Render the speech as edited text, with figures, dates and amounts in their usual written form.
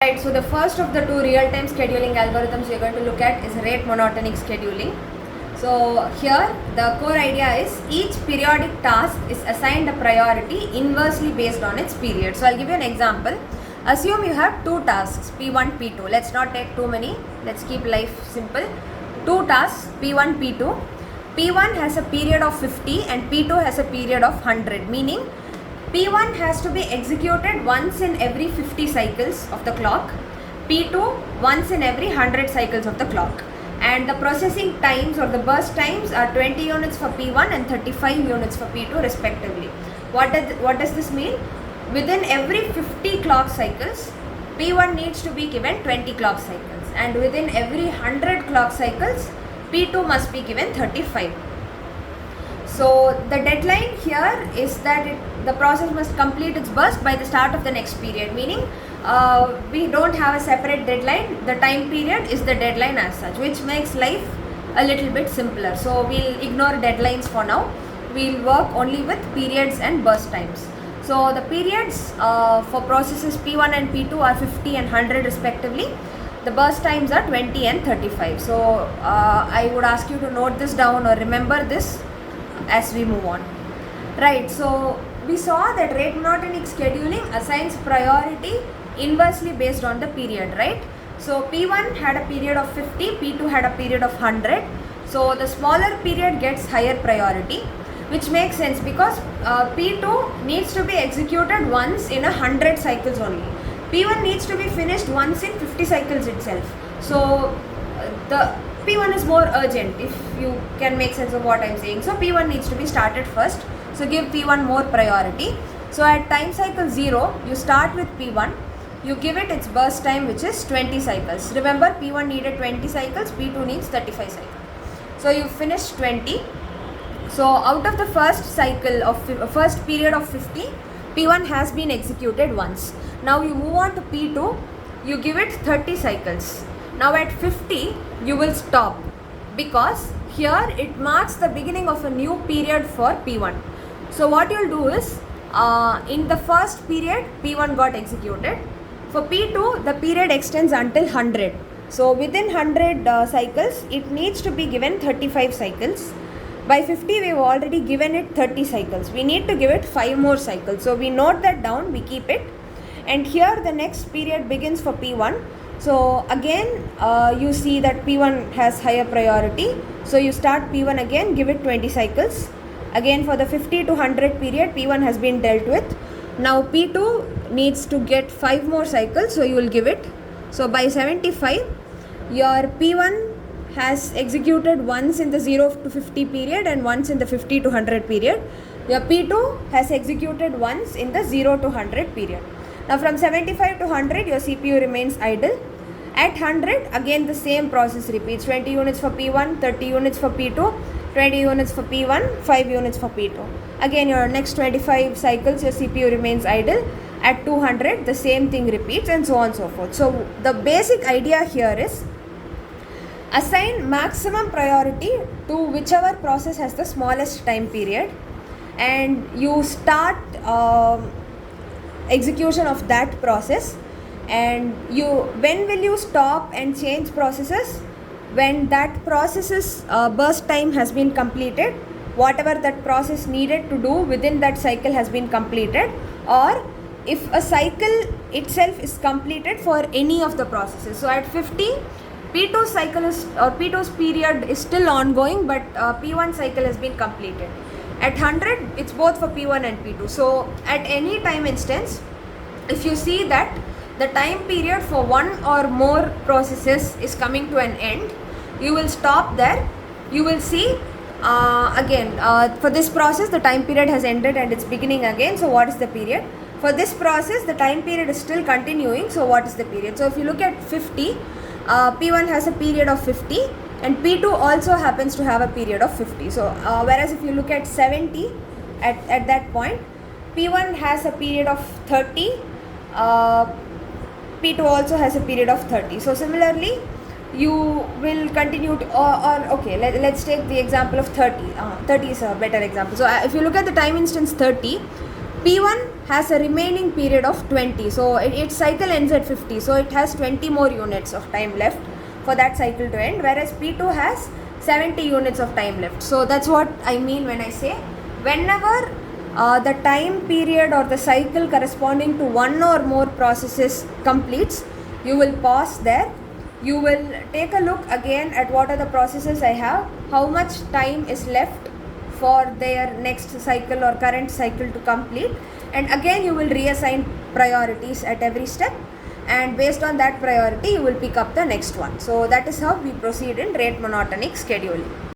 Right, so the first of the two real-time scheduling algorithms we're going to look at is rate monotonic scheduling. So here the core idea is each periodic task is assigned a priority inversely based on its period. So I'll give you an example. Assume you have two tasks P1, P2. Let's not take too many. Let's keep life simple. Two tasks P1, P2. P1 has a period of 50 and P2 has a period of 100, meaning P1 has to be executed once in every 50 cycles of the clock, P2 once in every 100 cycles of the clock, and the processing times or the burst times are 20 units for P1 and 35 units for P2 respectively. What does this mean? Within every 50 clock cycles, P1 needs to be given 20 clock cycles, and within every 100 clock cycles, P2 must be given 35. So the deadline here is that the process must complete its burst by the start of the next period, meaning we don't have a separate deadline. The time period is the deadline as such, which makes life a little bit simpler. So we'll ignore deadlines for now. We'll work only with periods and burst times. So the periods for processes P1 and P2 are 50 and 100 respectively. The burst times are 20 and 35. So I would ask you to note this down or remember this as we move on. Right, so we saw that rate monotonic scheduling assigns priority inversely based on the period, right? So P1 had a period of 50, P2 had a period of 100. So the smaller period gets higher priority, which makes sense because P2 needs to be executed once in 100 cycles only. P1 needs to be finished once in 50 cycles itself. So the P1 is more urgent, if you can make sense of what I'm saying. So P1 needs to be started first. So give P1 more priority. So at time cycle 0, you start with P1. You give it its burst time, which is 20 cycles. Remember, P1 needed 20 cycles, P2 needs 35 cycles. So you finish 20. So out of the first cycle of first period of 50, P1 has been executed once. Now you move on to P2. You give it 30 cycles. Now at 50, you will stop because here it marks the beginning of a new period for P1. So what you'll do is, in the first period, P1 got executed. For P2, the period extends until 100. So within 100 cycles, it needs to be given 35 cycles. By 50, we've already given it 30 cycles. We need to give it 5 more cycles. So we note that down, we keep it. And here the next period begins for P1. So again, you see that P1 has higher priority. So you start P1 again, give it 20 cycles. Again for the 50 to 100 period, P1 has been dealt with. Now P2 needs to get 5 more cycles, so you will give it. So by 75, your P1 has executed once in the 0 to 50 period and once in the 50 to 100 period. Your P2 has executed once in the 0 to 100 period. Now from 75 to 100, your CPU remains idle. At 100, again the same process repeats. 20 units for P1, 30 units for P2, 20 units for P1, 5 units for P2. Again, your next 25 cycles, your CPU remains idle. At 200, the same thing repeats, and so on and so forth. So the basic idea here is assign maximum priority to whichever process has the smallest time period, and you start execution of that process. And when will you stop and change processes? When that process's burst time has been completed, whatever that process needed to do within that cycle has been completed, or if a cycle itself is completed for any of the processes. So at 50, P2's cycle is, or P2's period is still ongoing, but P1 cycle has been completed. At 100, it's both for P1 and P2. So at any time instance, if you see that the time period for one or more processes is coming to an end, you will stop there. You will see again for this process the time period has ended and it's beginning again. So what is the period? For this process the time period is still continuing. So what is the period? So if you look at 50, P1 has a period of 50 and P2 also happens to have a period of 50. So whereas if you look at 70, at that point, P1 has a period of 30. P2 also has a period of 30. So similarly, you will continue to, okay, let's take the example of 30. 30 is a better example. So if you look at the time instance 30, P1 has a remaining period of 20, so its cycle ends at 50, so it has 20 more units of time left for that cycle to end, whereas P2 has 70 units of time left. So that's what I mean when I say whenever the time period or the cycle corresponding to one or more processes completes, you will pause there. You will take a look again at what are the processes I have, how much time is left for their next cycle or current cycle to complete, and again you will reassign priorities at every step, and based on that priority you will pick up the next one. So that is how we proceed in rate monotonic scheduling.